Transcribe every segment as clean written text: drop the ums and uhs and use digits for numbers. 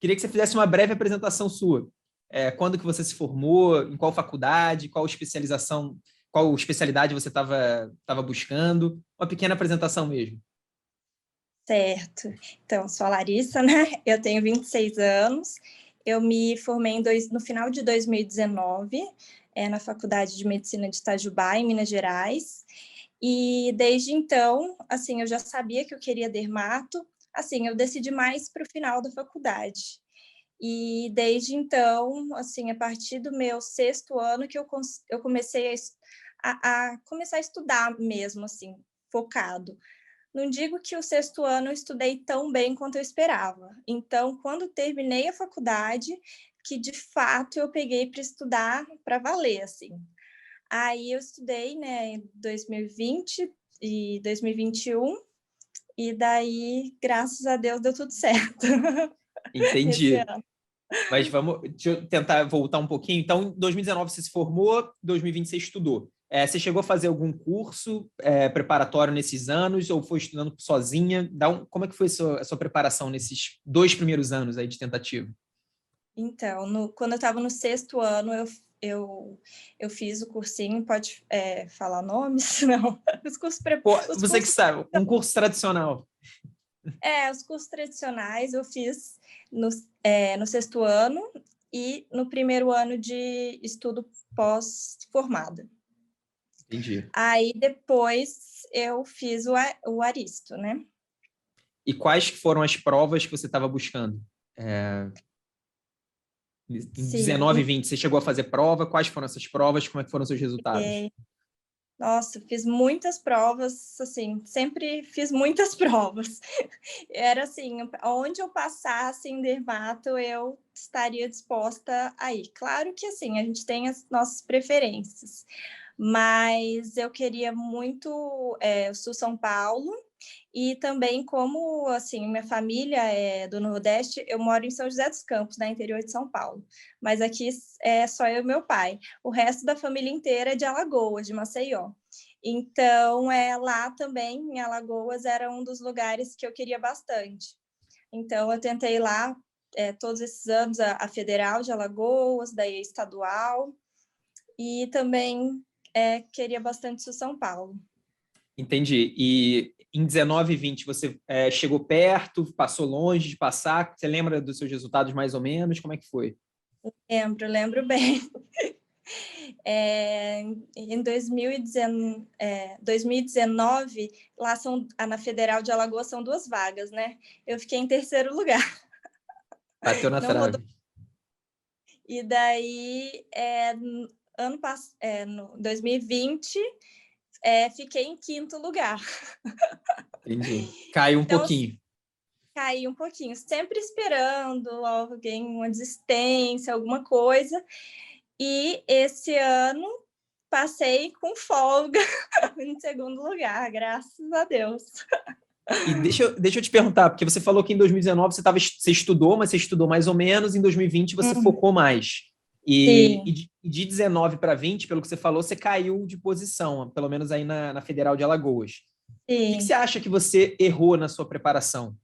Queria que você fizesse uma breve apresentação sua. Quando que você se formou, em qual faculdade, qual especialização, qual especialidade você estava buscando, uma pequena apresentação mesmo. Certo. Então, sou a Larissa, né? Eu tenho 26 anos. Eu me formei no final de 2019, na Faculdade de Medicina de Itajubá, em Minas Gerais. E desde então, assim, eu já sabia que eu queria dermato. Assim, eu decidi mais para o final da faculdade. E desde então, assim, a partir do meu 6º ano que eu comecei a começar a estudar mesmo, assim, focado. Não digo que o 6º ano eu estudei tão bem quanto eu esperava. Então, quando terminei a faculdade, que de fato eu peguei para estudar para valer, assim. Aí eu estudei, né, em 2020 e 2021, e daí, graças a Deus, deu tudo certo. Esse Entendi. ano. Mas deixa eu tentar voltar um pouquinho. Então, em 2019 você se formou, em 2020 você estudou. Você chegou a fazer algum curso preparatório nesses anos ou foi estudando sozinha? Como é que foi a sua preparação nesses 2 primeiros anos aí de tentativa? Então, quando eu estava no 6º ano, eu fiz o cursinho, pode falar nomes? Não. Pô, você que sabe, um curso tradicional. Os cursos tradicionais eu fiz no 6º ano e no 1º ano de estudo pós-formada. Entendi. Aí depois eu fiz o Aristo, né? E quais foram as provas que você estava buscando? Em Sim. 19 e 20, você chegou a fazer prova? Quais foram essas provas? Como é que foram seus resultados? Nossa, fiz muitas provas, assim, sempre fiz muitas provas. Era assim, onde eu passasse em dermato, eu estaria disposta a ir. Claro que, assim, a gente tem as nossas preferências, mas eu queria muito o Sul São Paulo, e também como, assim, minha família é do Nordeste, eu moro em São José dos Campos, no interior de São Paulo, mas aqui é só eu e meu pai. O resto da família inteira é de Alagoas, de Maceió. Então, lá também, em Alagoas, era um dos lugares que eu queria bastante. Então, eu tentei lá todos esses anos a Federal de Alagoas, daí a Estadual, e também queria bastante o São Paulo. Entendi. E em 19 e 20 você chegou perto, passou longe de passar? Você lembra dos seus resultados mais ou menos? Como é que foi? Lembro bem. Em 2019, lá na Federal de Alagoas são 2 vagas, né? Eu fiquei em 3º lugar. Bateu na Não rodou. trave. E daí, no 2020, fiquei em 5º lugar. Entendi. Caiu um Então, pouquinho. caí um pouquinho, sempre esperando alguém, uma desistência, alguma coisa. E esse ano passei com folga em 2º lugar, graças a Deus. E deixa eu te perguntar, porque você falou que em 2019 você estudou, mas você estudou mais ou menos, em 2020 você focou mais. E de 19 para 20, pelo que você falou, você caiu de posição, pelo menos aí na Federal de Alagoas. O que você acha que você errou na sua preparação?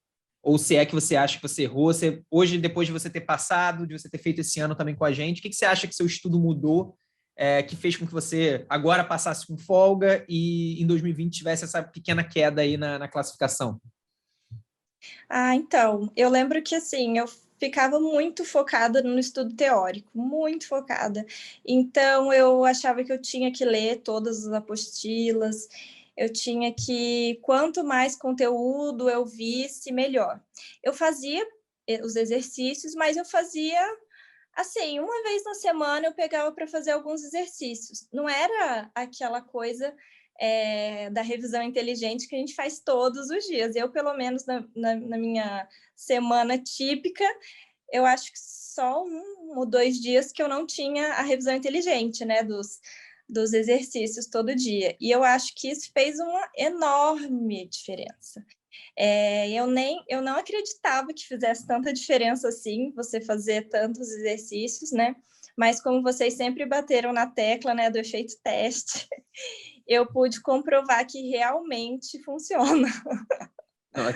Ou se é que você acha que você errou, hoje, depois de você ter passado, de você ter feito esse ano também com a gente, o que você acha que seu estudo mudou, que fez com que você agora passasse com folga e em 2020 tivesse essa pequena queda aí na classificação? Então, eu lembro que, assim, eu ficava muito focada no estudo teórico, muito focada. Então, eu achava que eu tinha que ler todas as apostilas, eu tinha que, quanto mais conteúdo eu visse, melhor. Eu fazia os exercícios, mas eu fazia, assim, uma vez na semana eu pegava para fazer alguns exercícios. Não era aquela coisa da revisão inteligente que a gente faz todos os dias. Eu, pelo menos, na minha semana típica, eu acho que só 1 ou 2 dias que eu não tinha a revisão inteligente, né, dos exercícios todo dia. E eu acho que isso fez uma enorme diferença. Eu não acreditava que fizesse tanta diferença assim, você fazer tantos exercícios, né? Mas como vocês sempre bateram na tecla, né, do efeito teste, eu pude comprovar que realmente funciona.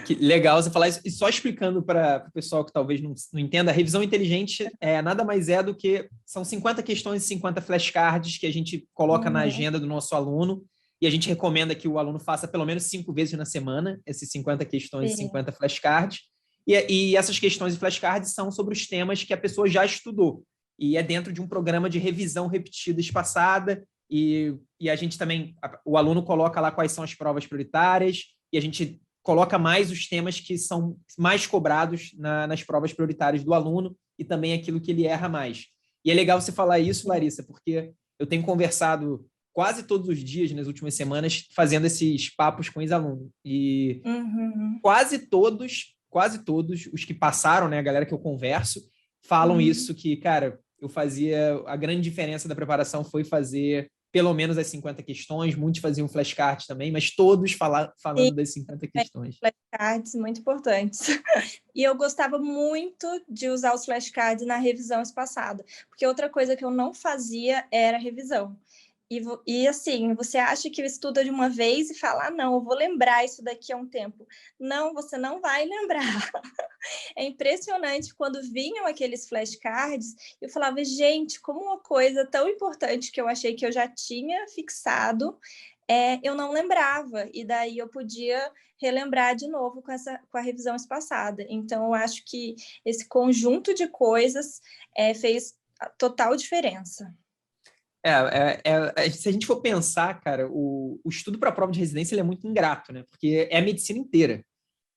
Que legal você falar isso. E só explicando para o pessoal que talvez não entenda, a revisão inteligente nada mais é do que são 50 questões e 50 flashcards que a gente coloca na agenda do nosso aluno e a gente recomenda que o aluno faça pelo menos 5 vezes na semana, esses 50 questões e 50 flashcards. E essas questões e flashcards são sobre os temas que a pessoa já estudou. E é dentro de um programa de revisão repetida espaçada. E a gente também, o aluno coloca lá quais são as provas prioritárias e a gente coloca mais os temas que são mais cobrados nas provas prioritárias do aluno e também aquilo que ele erra mais. E é legal você falar isso, Larissa, porque eu tenho conversado quase todos os dias nas últimas semanas fazendo esses papos com os alunos. E quase todos os que passaram, né, a galera que eu converso, falam isso, que, cara, eu fazia... A grande diferença da preparação foi fazer pelo menos as 50 questões, muitos faziam flashcards também, mas todos falando das 50 questões. Flashcards muito importantes. E eu gostava muito de usar os flashcards na revisão espaçada, porque outra coisa que eu não fazia era revisão. E assim, você acha que estuda de uma vez e fala, ah, não, eu vou lembrar isso daqui a um tempo. Não, você não vai lembrar. É impressionante quando vinham aqueles flashcards, eu falava, gente, como uma coisa tão importante que eu achei que eu já tinha fixado, eu não lembrava. E daí eu podia relembrar de novo com a revisão espaçada. Então, eu acho que esse conjunto de coisas fez total diferença. Se a gente for pensar, cara, o estudo para a prova de residência ele é muito ingrato, né? Porque é a medicina inteira.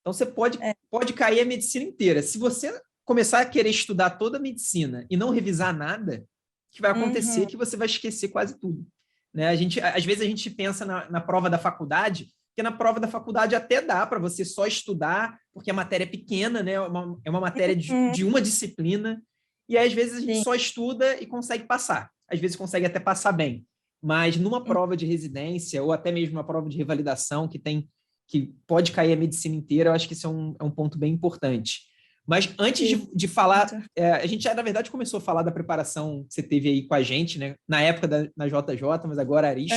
Então, você pode cair a medicina inteira. Se você começar a querer estudar toda a medicina e não revisar nada, o que vai acontecer é que você vai esquecer quase tudo. Né? Às vezes a gente pensa na prova da faculdade, porque na prova da faculdade até dá para você só estudar, porque a matéria é pequena, né? É uma matéria de uma disciplina, e aí, às vezes a gente só estuda e consegue passar. Às vezes consegue até passar bem. Mas numa prova de residência, ou até mesmo uma prova de revalidação, que pode cair a medicina inteira, eu acho que isso é um ponto bem importante. Mas antes de falar, a gente já, na verdade, começou a falar da preparação que você teve aí com a gente, né? Na época na JJ, mas agora Aristo.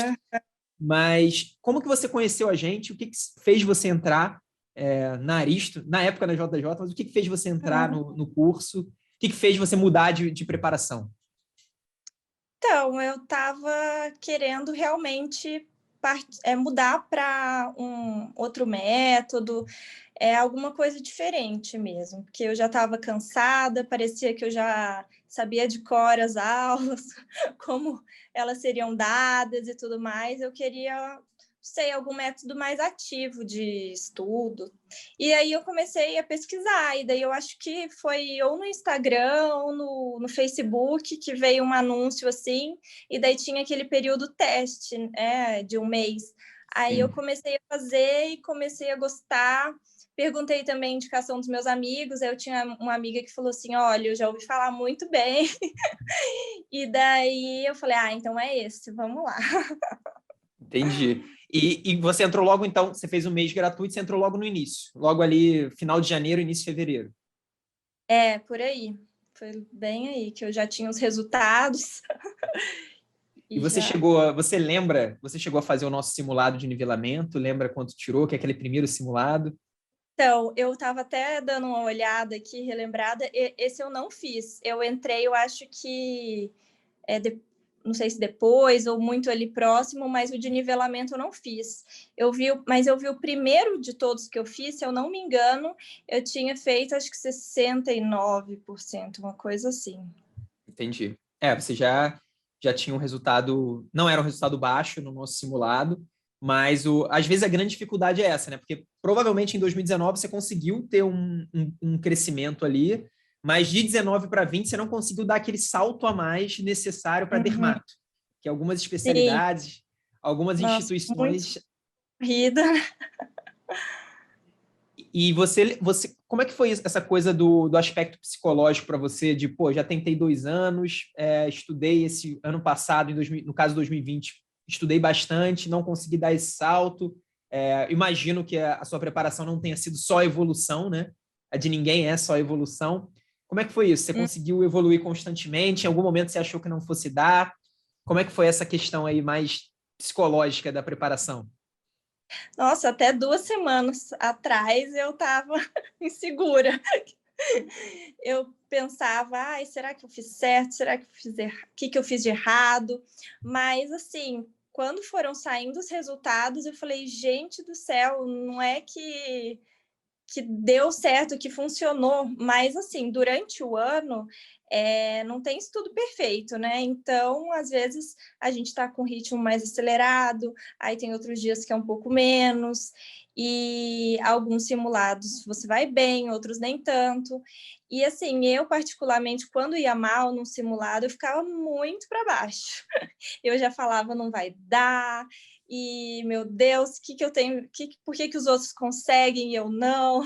Mas como que você conheceu a gente? O que fez você entrar na Aristo, na época da JJ, mas o que fez você entrar no curso? O que fez você mudar de preparação? Então, eu estava querendo realmente mudar para um outro método, alguma coisa diferente mesmo, porque eu já estava cansada, parecia que eu já sabia de cor as aulas, como elas seriam dadas e tudo mais. Eu queria, sei, algum método mais ativo de estudo. E aí eu comecei a pesquisar, e daí eu acho que foi ou no Instagram ou no Facebook que veio um anúncio assim, e daí tinha aquele período teste, de um mês. Aí eu comecei a fazer e comecei a gostar. Perguntei também a indicação dos meus amigos, aí eu tinha uma amiga que falou assim, olha, eu já ouvi falar muito bem. E daí eu falei, então é esse, vamos lá. Entendi. E você entrou logo, então, você fez um mês gratuito, você entrou logo no início, logo ali, final de janeiro, início de fevereiro. Por aí. Foi bem aí que eu já tinha os resultados. E você chegou a fazer o nosso simulado de nivelamento? Lembra quanto tirou, que é aquele primeiro simulado? Então, eu estava até dando uma olhada aqui, relembrada, esse eu não fiz. Eu entrei, eu acho que não sei se depois ou muito ali próximo, mas o de nivelamento eu não fiz. Mas eu vi o primeiro de todos que eu fiz, se eu não me engano, eu tinha feito acho que 69%, uma coisa assim. Entendi. Você já tinha um resultado, não era um resultado baixo no nosso simulado, mas às vezes a grande dificuldade é essa, né? Porque provavelmente em 2019 você conseguiu ter um crescimento ali, mas de 19 para 20 você não conseguiu dar aquele salto a mais necessário para dermato, que algumas especialidades, algumas instituições... Corrida. E você, como é que foi essa coisa do aspecto psicológico para você? De, já tentei 2 anos, estudei esse ano passado, no caso 2020, estudei bastante, não consegui dar esse salto. Imagino que a sua preparação não tenha sido só evolução, né? A de ninguém é só evolução. Como é que foi isso? Você conseguiu evoluir constantemente? Em algum momento você achou que não fosse dar? Como é que foi essa questão aí mais psicológica da preparação? Nossa, até 2 semanas atrás eu estava insegura. Eu pensava, ai, será que eu fiz certo? Será que eu fiz o que eu fiz de errado? Mas, assim, quando foram saindo os resultados, eu falei, gente do céu, não é que deu certo, que funcionou, mas assim, durante o ano não tem estudo perfeito, né? Então, às vezes, a gente está com um ritmo mais acelerado, aí tem outros dias que é um pouco menos, e alguns simulados você vai bem, outros nem tanto. E assim, eu particularmente, quando ia mal num simulado, eu ficava muito para baixo. Eu já falava, não vai dar, e meu Deus, que eu tenho, por que os outros conseguem e eu não?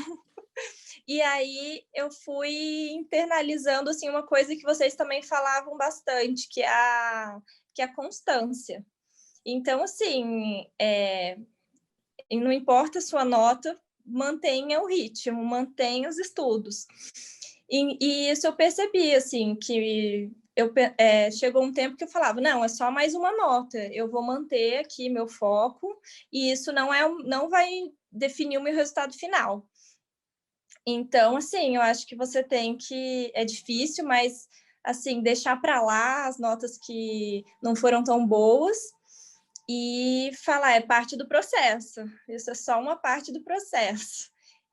E aí eu fui internalizando assim uma coisa que vocês também falavam bastante, que é a constância. Então, assim, não importa a sua nota, mantenha o ritmo, mantenha os estudos. E isso eu percebi, assim, que chegou um tempo que eu falava, não, é só mais uma nota, eu vou manter aqui meu foco, e isso não vai definir o meu resultado final. Então, assim, eu acho que você tem que... É difícil, mas, assim, deixar para lá as notas que não foram tão boas e falar, é parte do processo. Isso é só uma parte do processo.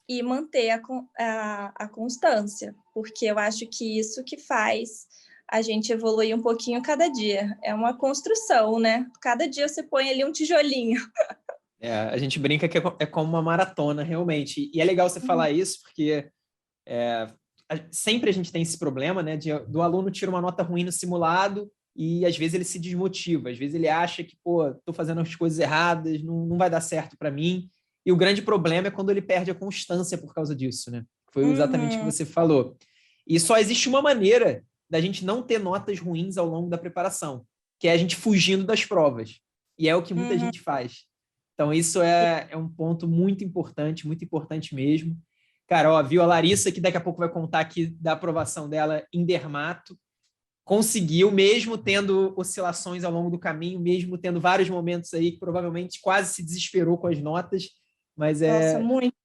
E manter a constância, porque eu acho que isso que faz a gente evoluir um pouquinho cada dia. É uma construção, né? Cada dia você põe ali um tijolinho. A gente brinca que é como uma maratona, realmente. E é legal você falar isso, porque sempre a gente tem esse problema, né, do aluno tira uma nota ruim no simulado e às vezes ele se desmotiva, às vezes ele acha que, pô, tô fazendo as coisas erradas, não vai dar certo para mim. E o grande problema é quando ele perde a constância por causa disso, né? Foi exatamente o que você falou. E só existe uma maneira da gente não ter notas ruins ao longo da preparação, que é a gente fugindo das provas. E é o que muita gente faz. Então, isso é um ponto muito importante mesmo. Cara, ó, viu a Larissa, que daqui a pouco vai contar aqui da aprovação dela em dermato. Conseguiu, mesmo tendo oscilações ao longo do caminho, mesmo tendo vários momentos aí que provavelmente quase se desesperou com as notas, mas Nossa, muito.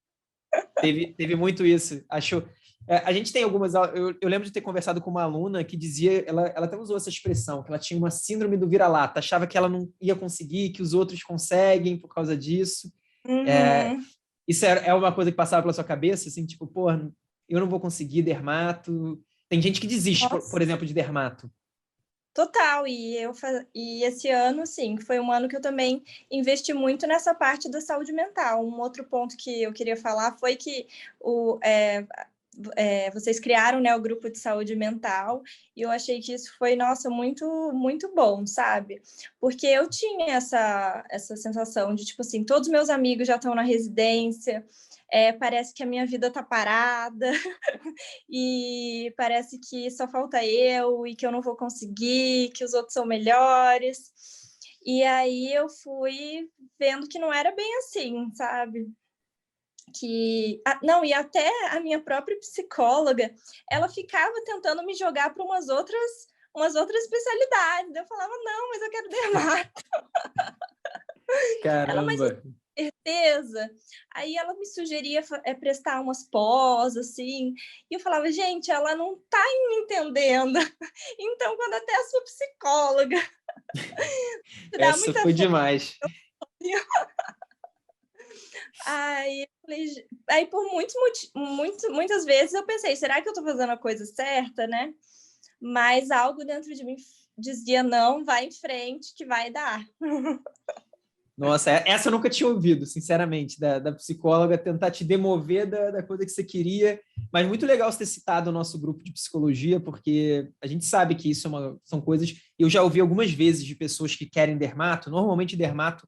teve muito isso. Acho, a gente tem algumas... Eu lembro de ter conversado com uma aluna que dizia, ela até usou essa expressão, que ela tinha uma síndrome do vira-lata, achava que ela não ia conseguir, que os outros conseguem por causa disso. Isso é uma coisa que passava pela sua cabeça, assim, tipo, pô, eu não vou conseguir dermato. Tem gente que desiste, por exemplo, de dermato. Total, e esse ano, sim, foi um ano que eu também investi muito nessa parte da saúde mental. Um outro ponto que eu queria falar foi que vocês criaram, né, o grupo de saúde mental, e eu achei que isso foi, nossa, muito, muito bom, sabe? Porque eu tinha essa sensação de, tipo assim, todos meus amigos já estão na residência, parece que a minha vida tá parada, e parece que só falta eu, e que eu não vou conseguir, que os outros são melhores. E aí eu fui vendo que não era bem assim, sabe? Não, e até a minha própria psicóloga, ela ficava tentando me jogar para umas outras especialidades. Eu falava, não, mas eu quero dermato. Ela, mas Caramba! certeza. Aí ela me sugeria prestar umas pós, assim, e eu falava, gente, ela não tá me entendendo. Então, quando até a sua psicóloga dá Essa muita foi força. demais. Aí por muitas vezes eu pensei, será que eu tô fazendo a coisa certa, né? Mas algo dentro de mim dizia, não, vai em frente que vai dar. Nossa, essa eu nunca tinha ouvido, sinceramente, da psicóloga tentar te demover da coisa que você queria. Mas muito legal você ter citado o nosso grupo de psicologia, porque a gente sabe que isso são coisas... Eu já ouvi algumas vezes de pessoas que querem dermato. Normalmente, dermato,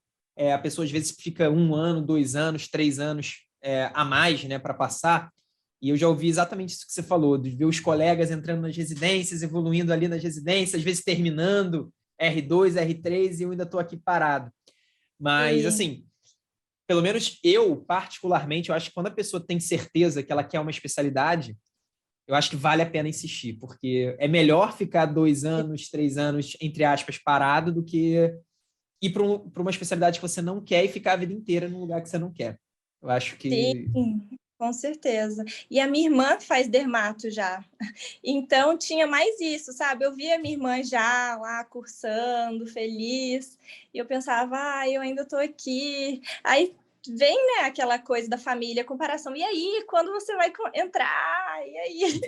a pessoa às vezes fica 1 ano, 2 anos, 3 anos a mais, né, para passar. E eu já ouvi exatamente isso que você falou, de ver os colegas entrando nas residências, evoluindo ali nas residências, às vezes terminando R2, R3, e eu ainda estou aqui parado. Mas, assim, pelo menos eu, particularmente, eu acho que quando a pessoa tem certeza que ela quer uma especialidade, eu acho que vale a pena insistir, porque é melhor ficar 2 anos, 3 anos, entre aspas, parado, do que ir para uma especialidade que você não quer e ficar a vida inteira num lugar que você não quer. Eu acho que... Sim, com certeza. E a minha irmã faz dermato já. Então, tinha mais isso, sabe? Eu via minha irmã já lá cursando, feliz. E eu pensava, eu ainda estou aqui. Aí vem, né, aquela coisa da família, comparação. E aí, quando você vai entrar? E aí?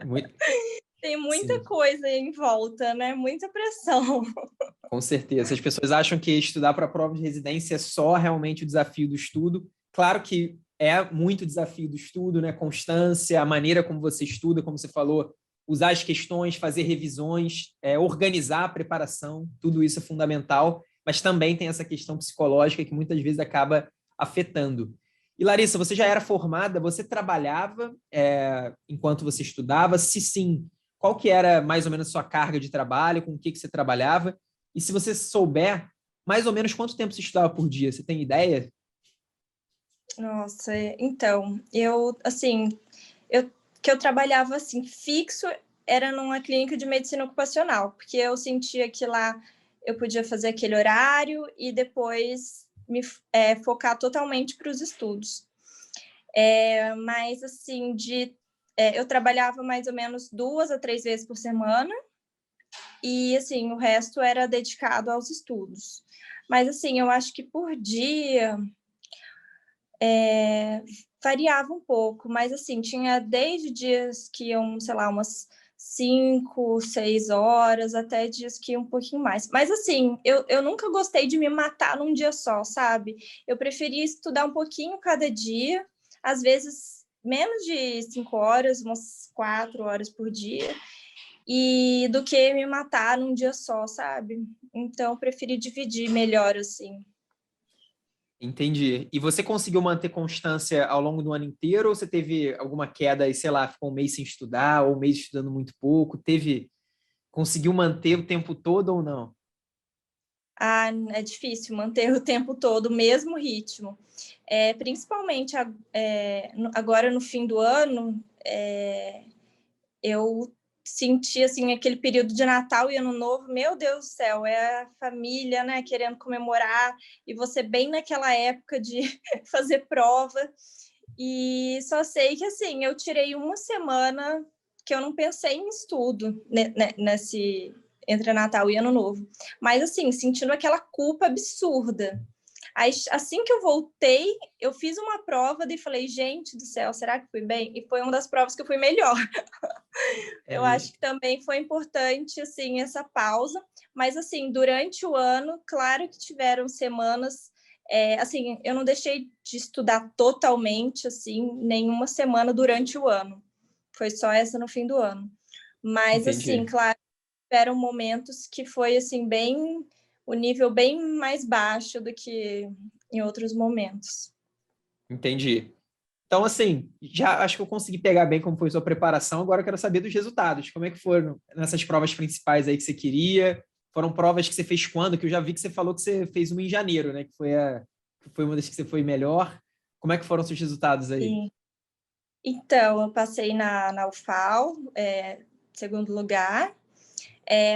Muito... Tem muita Sim. coisa em volta, né? Muita pressão. Com certeza. As pessoas acham que estudar para a prova de residência é só realmente o desafio do estudo. Claro que é muito desafio do estudo, né? Constância, a maneira como você estuda, como você falou, usar as questões, fazer revisões, organizar a preparação, tudo isso é fundamental, mas também tem essa questão psicológica que muitas vezes acaba afetando. E Larissa, você já era formada, você trabalhava enquanto você estudava? Se sim, qual que era mais ou menos a sua carga de trabalho, com o que você trabalhava? E se você souber, mais ou menos quanto tempo você estudava por dia? Você tem ideia? Nossa, então, que eu trabalhava assim, fixo, era numa clínica de medicina ocupacional, porque eu sentia que lá eu podia fazer aquele horário e depois me focar totalmente para os estudos. Mas, assim, eu trabalhava mais ou menos 2 a 3 vezes por semana e, assim, o resto era dedicado aos estudos. Mas, assim, eu acho que por dia variava um pouco, mas, assim, tinha desde dias que iam, sei lá, umas 5, 6 horas, até dias que iam um pouquinho mais. Mas, assim, eu nunca gostei de me matar num dia só, sabe? Eu preferia estudar um pouquinho cada dia, às vezes menos de 5 horas, umas 4 horas por dia, e do que me matar num dia só, sabe? Então, eu preferi dividir melhor, assim. Entendi. E você conseguiu manter constância ao longo do ano inteiro ou você teve alguma queda e, sei lá, ficou um mês sem estudar ou um mês estudando muito pouco? Conseguiu manter o tempo todo ou não? É difícil manter o tempo todo o mesmo ritmo. Principalmente agora no fim do ano, eu senti assim aquele período de Natal e Ano Novo, meu Deus do céu, é a família, né, querendo comemorar e você bem naquela época de fazer prova. E só sei que assim, eu tirei uma semana que eu não pensei em estudo nesse entre Natal e Ano Novo. Mas assim, sentindo aquela culpa absurda. Aí, assim que eu voltei, eu fiz uma prova e falei, gente do céu, será que fui bem? E foi uma das provas que eu fui melhor. Eu acho que também foi importante, assim, essa pausa. Mas, assim, durante o ano, claro que tiveram semanas... assim, eu não deixei de estudar totalmente, assim, nenhuma semana durante o ano. Foi só essa no fim do ano. Mas, Entendi. assim, claro, tiveram momentos que foi, assim, bem... o nível bem mais baixo do que em outros momentos. Entendi. Então, assim, já acho que eu consegui pegar bem como foi sua preparação. Agora eu quero saber dos resultados. Como é que foram nessas provas principais aí que você queria? Foram provas que você fez quando? Que eu já vi que você falou que você fez uma em janeiro, né? Que foi uma das que você foi melhor. Como é que foram seus resultados aí? Sim. Então, eu passei na UFAL, segundo lugar,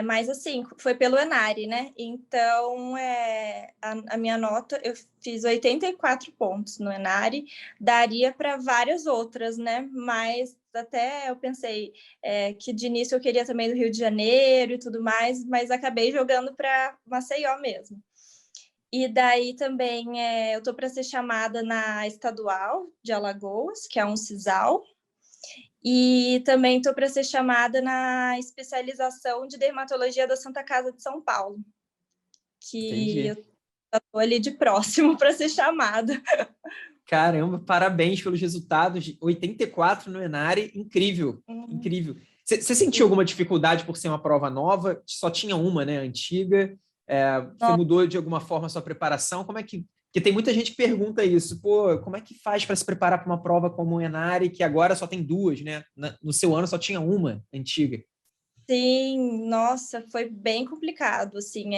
mas assim, foi pelo Enare, né? Então, a minha nota, eu fiz 84 pontos no Enare, daria para várias outras, né? Mas até eu pensei que de início eu queria também do Rio de Janeiro e tudo mais, mas acabei jogando para Maceió mesmo. E daí também eu estou para ser chamada na Estadual de Alagoas, que é um CISAL, e também estou para ser chamada na especialização de dermatologia da Santa Casa de São Paulo, que eu Entendi. estou ali de próximo para ser chamada. Caramba, parabéns pelos resultados. 84 no Enare, incrível, incrível. Você sentiu alguma dificuldade por ser uma prova nova? Só tinha uma, né, antiga. Você mudou de alguma forma a sua preparação? Como é que... Porque tem muita gente que pergunta isso. Pô, como é que faz para se preparar para uma prova como o Enare, que agora só tem duas, né? No seu ano só tinha uma antiga. Sim, nossa, foi bem complicado, assim,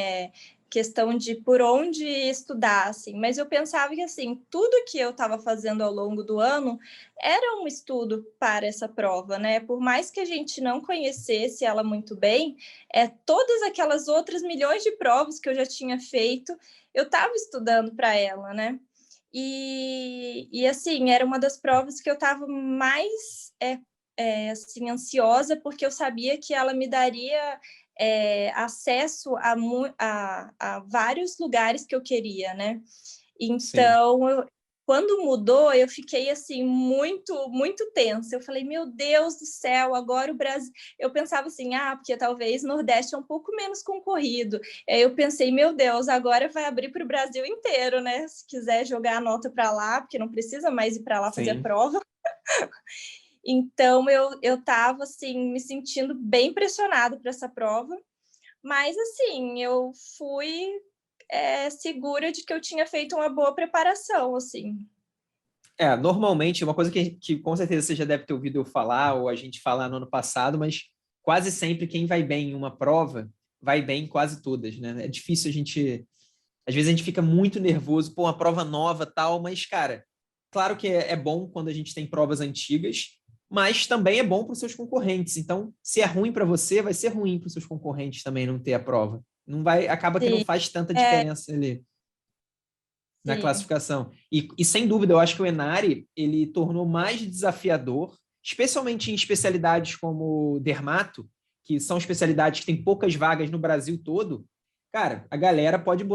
questão de por onde estudar, assim, mas eu pensava que, assim, tudo que eu estava fazendo ao longo do ano era um estudo para essa prova, né? Por mais que a gente não conhecesse ela muito bem, todas aquelas outras milhões de provas que eu já tinha feito, eu estava estudando para ela, né? E assim, era uma das provas que eu estava mais assim, ansiosa, porque eu sabia que ela me daria acesso a vários lugares que eu queria, né? Então, quando mudou, eu fiquei assim muito, muito tensa. Eu falei, meu Deus do céu, agora o Brasil. Eu pensava assim, porque talvez Nordeste é um pouco menos concorrido. Aí eu pensei, meu Deus, agora vai abrir para o Brasil inteiro, né? Se quiser jogar a nota para lá, porque não precisa mais ir para lá fazer a prova. Então, eu estava assim, me sentindo bem pressionada para essa prova, mas assim, eu fui segura de que eu tinha feito uma boa preparação, assim. Normalmente, uma coisa que com certeza você já deve ter ouvido eu falar, ou a gente falar no ano passado, mas quase sempre quem vai bem em uma prova, vai bem em quase todas, né? É difícil a gente... Às vezes a gente fica muito nervoso, uma prova nova tal, mas, cara, claro que é bom quando a gente tem provas antigas, mas também é bom para os seus concorrentes. Então, se é ruim para você, vai ser ruim para os seus concorrentes também não ter a prova. Não vai, acaba que não faz tanta diferença ali na classificação. E sem dúvida, eu acho que o Enari, ele tornou mais desafiador, especialmente em especialidades como dermato, que são especialidades que têm poucas vagas no Brasil todo. Cara, a galera pode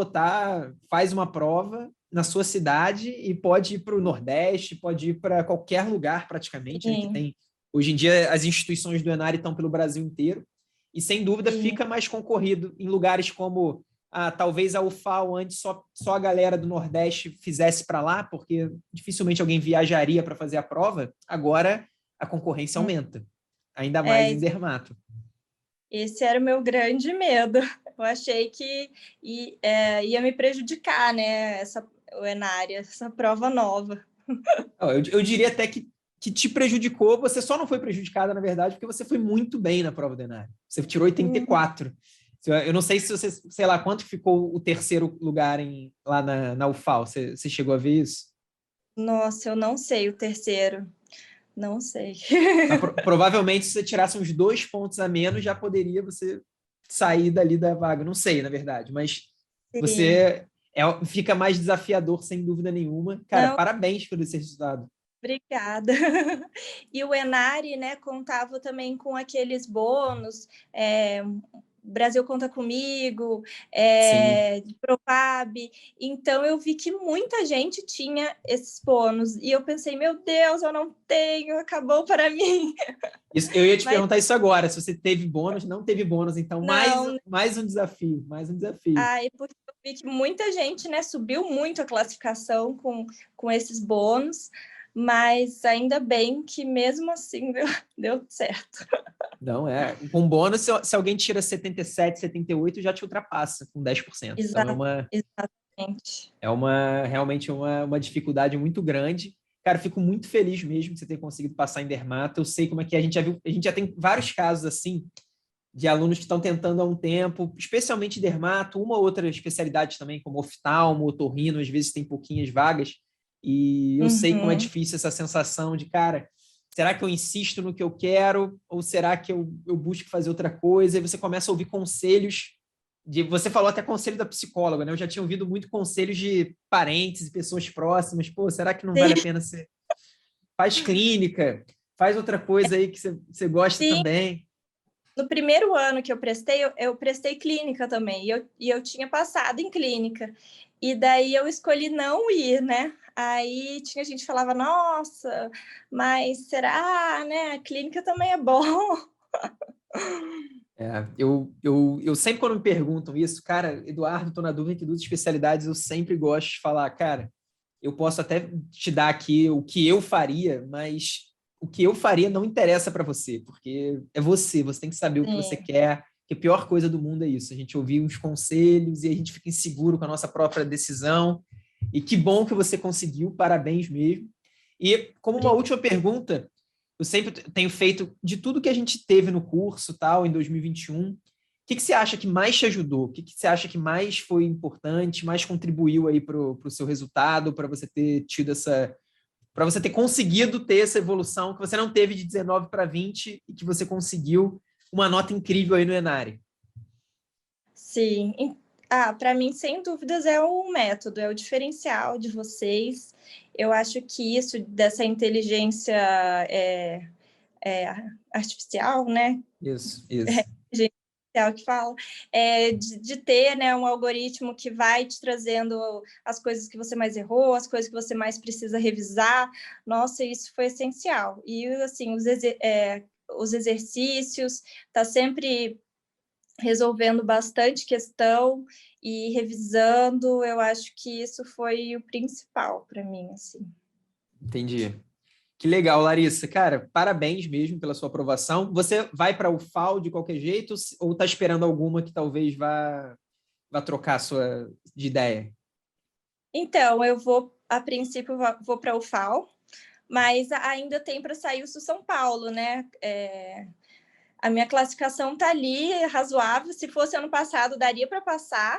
faz uma prova na sua cidade e pode ir para o Nordeste, pode ir para qualquer lugar praticamente, né, que tem. Hoje em dia, as instituições do Enari estão pelo Brasil inteiro, e sem dúvida fica mais concorrido em lugares como talvez a UFAL antes só a galera do Nordeste fizesse para lá, porque dificilmente alguém viajaria para fazer a prova. Agora a concorrência aumenta, ainda mais em dermato. Esse era o meu grande medo. Eu achei que ia me prejudicar, né, o Enari, essa prova nova. Eu diria até que te prejudicou, você só não foi prejudicada, na verdade, porque você foi muito bem na prova do Enari. Você tirou 84. Eu não sei se você, sei lá, quanto ficou o terceiro lugar lá na UFAL. Você chegou a ver isso? Nossa, eu não sei o terceiro. Não sei. Mas, provavelmente, se você tirasse uns 2 pontos a menos, já poderia você sair dali da vaga. Não sei, na verdade, mas você fica mais desafiador, sem dúvida nenhuma. Cara, parabéns por esse resultado. Obrigada. E o Enari, né, contava também com aqueles bônus, Brasil Conta Comigo, Propab. Então, eu vi que muita gente tinha esses bônus. E eu pensei, meu Deus, eu não tenho, acabou para mim. Eu ia te perguntar isso agora, se você teve bônus, não teve bônus. Então, mais um desafio, mais um desafio. Porque eu vi que muita gente, né, subiu muito a classificação com esses bônus, mas ainda bem que mesmo assim deu certo. Não, com bônus, se alguém tira 77, 78, já te ultrapassa com 10%. Exatamente. Realmente uma dificuldade muito grande. Cara, fico muito feliz mesmo de você ter conseguido passar em dermato. Eu sei como é que a gente já tem vários casos assim, de alunos que estão tentando há um tempo, especialmente dermato, uma ou outra especialidade também, como oftalmo, otorrino, às vezes tem pouquinhas vagas. E eu sei como é difícil essa sensação de, cara, será que eu insisto no que eu quero? Ou será que eu busco fazer outra coisa? E você começa a ouvir conselhos. Você falou até conselho da psicóloga, né? Eu já tinha ouvido muito conselhos de parentes e pessoas próximas. Pô, será que não vale a pena você... Faz clínica, faz outra coisa aí que você gosta também. No primeiro ano que eu prestei clínica também. E eu tinha passado em clínica. E daí eu escolhi não ir, né? Aí tinha gente que falava, nossa, mas será, né? A clínica também é bom. Eu sempre quando me perguntam isso, cara, Eduardo, tô na dúvida que duas especialidades eu sempre gosto de falar, cara, eu posso até te dar aqui o que eu faria, mas o que eu faria não interessa para você, porque é você tem que saber o que você quer, que a pior coisa do mundo é isso, a gente ouvir uns conselhos e a gente fica inseguro com a nossa própria decisão, e que bom que você conseguiu, parabéns mesmo. E como uma última pergunta, eu sempre tenho feito de tudo que a gente teve no curso, tal, em 2021, que você acha que mais te ajudou? O que você acha que mais foi importante, mais contribuiu aí para o seu resultado, para você ter tido para você ter conseguido ter essa evolução que você não teve de 19 para 20 e que você conseguiu uma nota incrível aí no Enare? Sim. Para mim, sem dúvidas, é o método, é o diferencial de vocês. Eu acho que isso dessa inteligência artificial, né? Isso. Que fala, de ter, né, um algoritmo que vai te trazendo as coisas que você mais errou, as coisas que você mais precisa revisar. Nossa, isso foi essencial. E, assim, os exercícios, tá sempre resolvendo bastante questão e revisando. Eu acho que isso foi o principal para mim, assim. Entendi. Que legal, Larissa. Cara, parabéns mesmo pela sua aprovação. Você vai para o FAO de qualquer jeito ou está esperando alguma que talvez vá trocar de ideia? Então, a princípio, vou para o FAO, mas ainda tem para sair o São Paulo, né? A minha classificação está ali, razoável. Se fosse ano passado, daria para passar,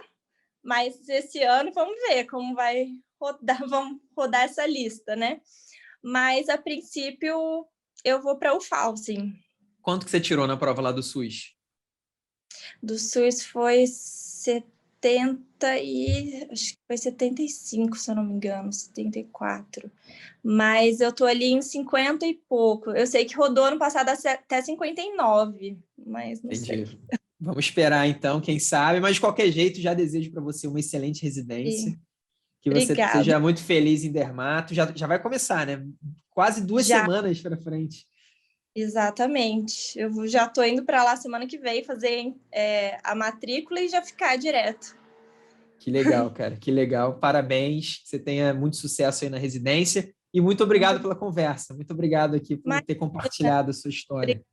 mas esse ano vamos ver como vai rodar, vamos rodar essa lista, né? Mas a princípio eu vou para o FAO, sim. Quanto que você tirou na prova lá do SUS? Do SUS foi 70 acho que foi 75, se eu não me engano, 74. Mas eu tô ali em 50 e pouco. Eu sei que rodou ano passado até 59, mas não Entendi. sei. Vamos esperar então, quem sabe, mas de qualquer jeito já desejo para você uma excelente residência, Sim. que você Obrigada. seja muito feliz em Dermato. Já vai começar, né? Quase 2 semanas para frente. Exatamente. Eu já estou indo para lá semana que vem fazer a matrícula e já ficar direto. Que legal, cara. Que legal. Parabéns. Que você tenha muito sucesso aí na residência. E muito obrigado pela conversa. Muito obrigado aqui por ter compartilhado a sua história.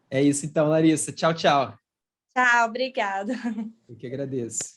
É isso então, Larissa. Tchau, tchau. Tchau, obrigada. Eu que agradeço.